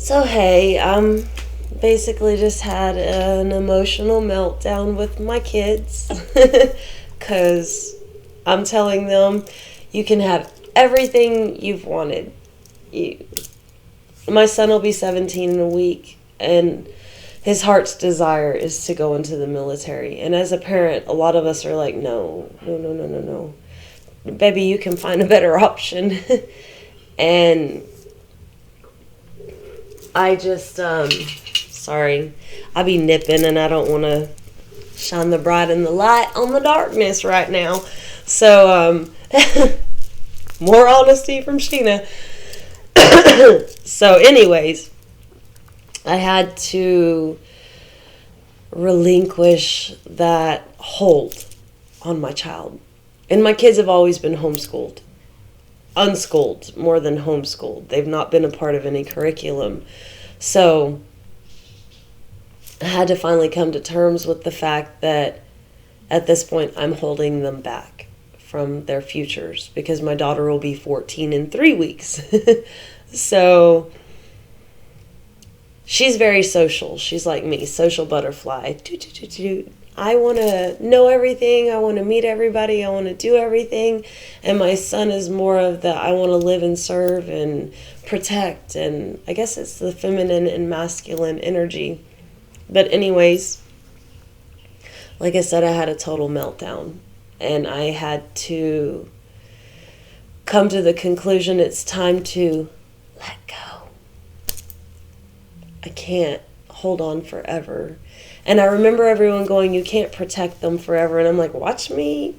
So, hey, basically just had an emotional meltdown with my kids because I'm telling them you can have everything you've wanted. You, my son will be 17 in a week, and his heart's desire is to go into the military. And as a parent, a lot of us are like, no, no, no, no, no, no. Baby, you can find a better option. And I just, sorry, I be nipping and I don't want to shine the bright and the light on the darkness right now. So, more honesty from Sheena. So, anyways, I had to relinquish that hold on my child. And my kids have always been homeschooled. Unschooled more than homeschooled. They've not been a part of any curriculum. So I had to finally come to terms with the fact that at this point I'm holding them back from their futures because my daughter will be 14 in 3 weeks. So she's very social. She's like me, social butterfly. I want to know everything. I want to meet everybody. I want to do everything. And my son is more of the I want to live and serve and protect. And I guess it's the feminine and masculine energy. But anyways, like I said, I had a total meltdown. And I had to come to the conclusion it's time to let go. I can't hold on forever. And I remember everyone going, you can't protect them forever. And I'm like, watch me.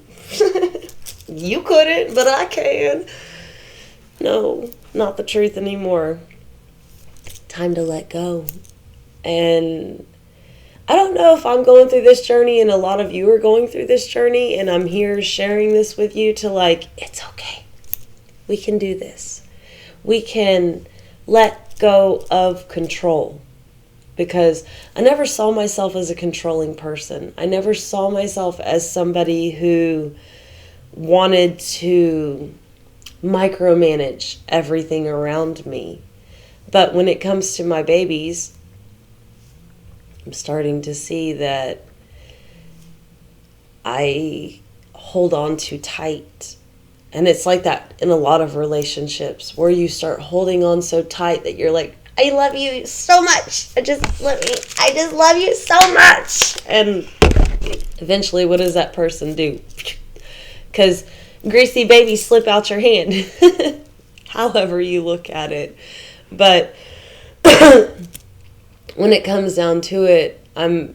You couldn't, but I can. No, not the truth anymore. Time to let go. And I don't know if I'm going through this journey and a lot of you are going through this journey. And I'm here sharing this with you to like, it's okay. We can do this. We can let go of control. Because I never saw myself as a controlling person. I never saw myself as somebody who wanted to micromanage everything around me. But when it comes to my babies, I'm starting to see that I hold on too tight. And it's like that in a lot of relationships where you start holding on so tight that you're like, I love you so much. I just love you so much. And eventually, what does that person do? Because greasy babies slip out your hand. However you look at it. But when it comes down to it, I'm,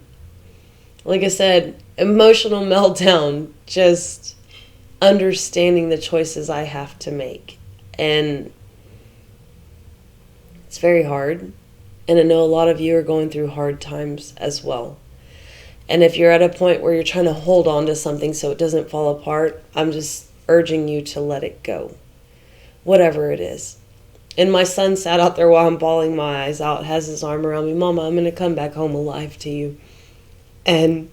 like I said, emotional meltdown, just understanding the choices I have to make. And it's very hard, and I know a lot of you are going through hard times as well. And if you're at a point where you're trying to hold on to something so it doesn't fall apart, I'm just urging you to let it go, whatever it is. And my son sat out there while I'm bawling my eyes out, has his arm around me. Mama, I'm going to come back home alive to you. And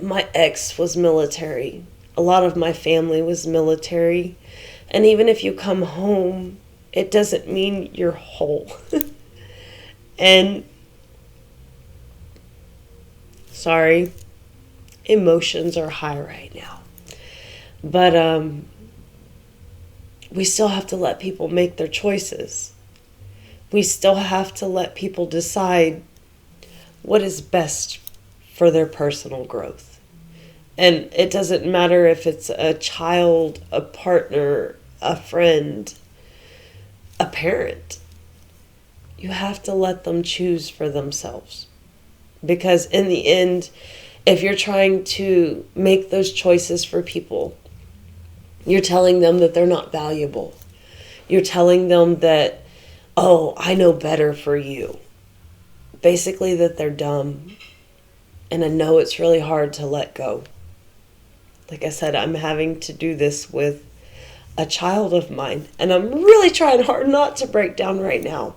my ex was military. A lot of my family was military. And even if you come home, it doesn't mean you're whole. And, sorry, emotions are high right now. But we still have to let people make their choices. We still have to let people decide what is best for their personal growth. And it doesn't matter if it's a child, a partner, a friend, a parent. You have to let them choose for themselves. Because in the end, if you're trying to make those choices for people, you're telling them that they're not valuable. You're telling them that, oh, I know better for you. Basically that they're dumb. And I know it's really hard to let go. Like I said, I'm having to do this with a child of mine. And I'm really trying hard not to break down right now.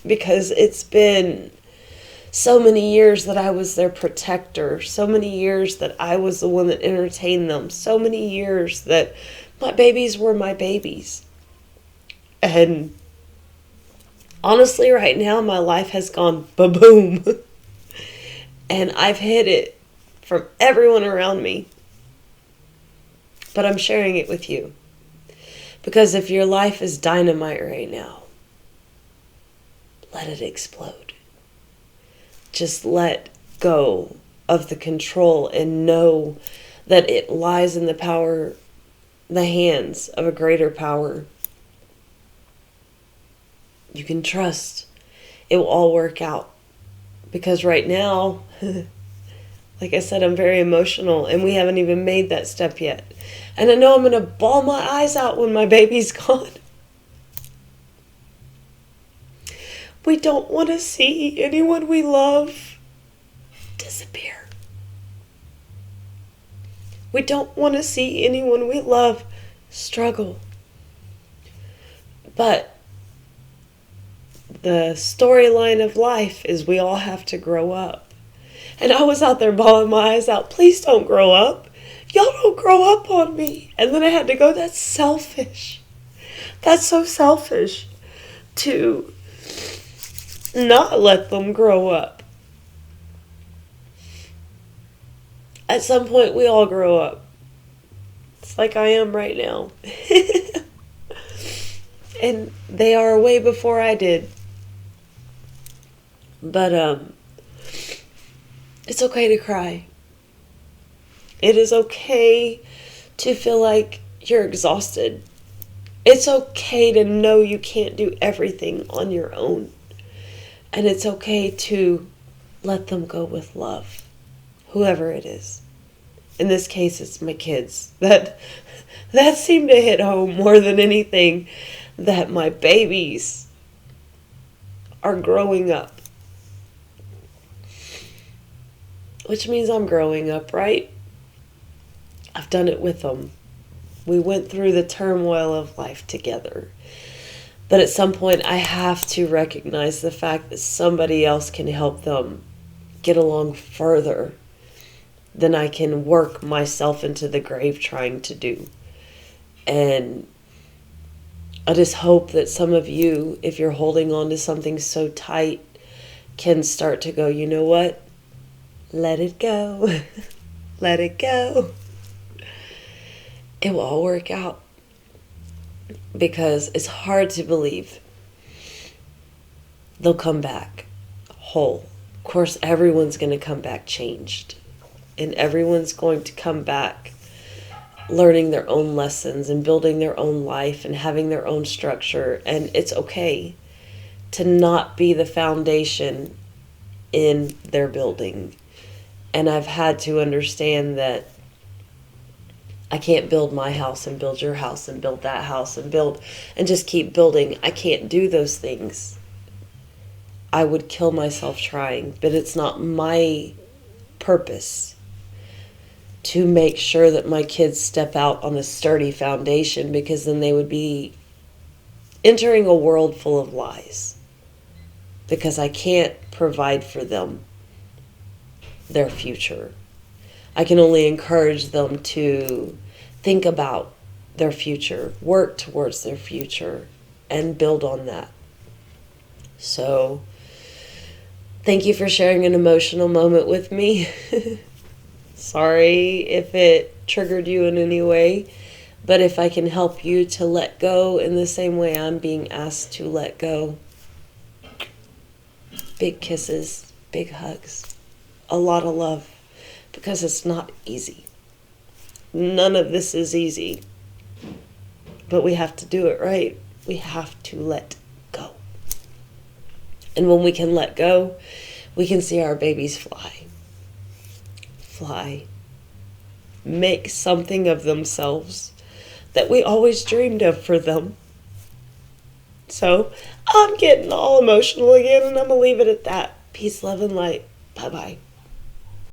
Because it's been so many years that I was their protector. So many years that I was the one that entertained them. So many years that my babies were my babies. And Honestly, right now, my life has gone ba-boom. And I've hid it from everyone around me. But I'm sharing it with you. Because if your life is dynamite right now, let it explode. Just let go of the control and know that it lies in the hands of a greater power. You can trust it will all work out. Because right now, like I said, I'm very emotional and we haven't even made that step yet. And I know I'm going to bawl my eyes out when my baby's gone. We don't want to see anyone we love disappear. We don't want to see anyone we love struggle. But the storyline of life is we all have to grow up. And I was out there bawling my eyes out. Please don't grow up. Y'all don't grow up on me. And then I had to go, that's selfish. That's so selfish to not let them grow up. At some point, we all grow up. It's like I am right now. And they are way before I did. But it's okay to cry. It is okay to feel like you're exhausted. It's okay to know you can't do everything on your own. And it's okay to let them go with love, whoever it is. In this case, it's my kids. That seemed to hit home more than anything, that my babies are growing up. Which means I'm growing up, right? I've done it with them. We went through the turmoil of life together. But at some point, I have to recognize the fact that somebody else can help them get along further than I can work myself into the grave trying to do. And I just hope that some of you, if you're holding on to something so tight, can start to go, you know what? Let it go. Let it go. It will all work out. Because it's hard to believe they'll come back whole. Of course, everyone's going to come back changed. And everyone's going to come back learning their own lessons and building their own life and having their own structure. And it's okay to not be the foundation in their building. And I've had to understand that I can't build my house and build your house and build that house and just keep building. I can't do those things. I would kill myself trying, but it's not my purpose to make sure that my kids step out on a sturdy foundation, because then they would be entering a world full of lies, because I can't provide for them their future. I can only encourage them to think about their future, work towards their future, and build on that. So, thank you for sharing an emotional moment with me. Sorry if it triggered you in any way, but if I can help you to let go in the same way I'm being asked to let go. Big kisses, big hugs, a lot of love. Because it's not easy. None of this is easy. But we have to do it right. We have to let go. And when we can let go, we can see our babies fly. Fly. Make something of themselves that we always dreamed of for them. So, I'm getting all emotional again, and I'm going to leave it at that. Peace, love, and light. Bye-bye.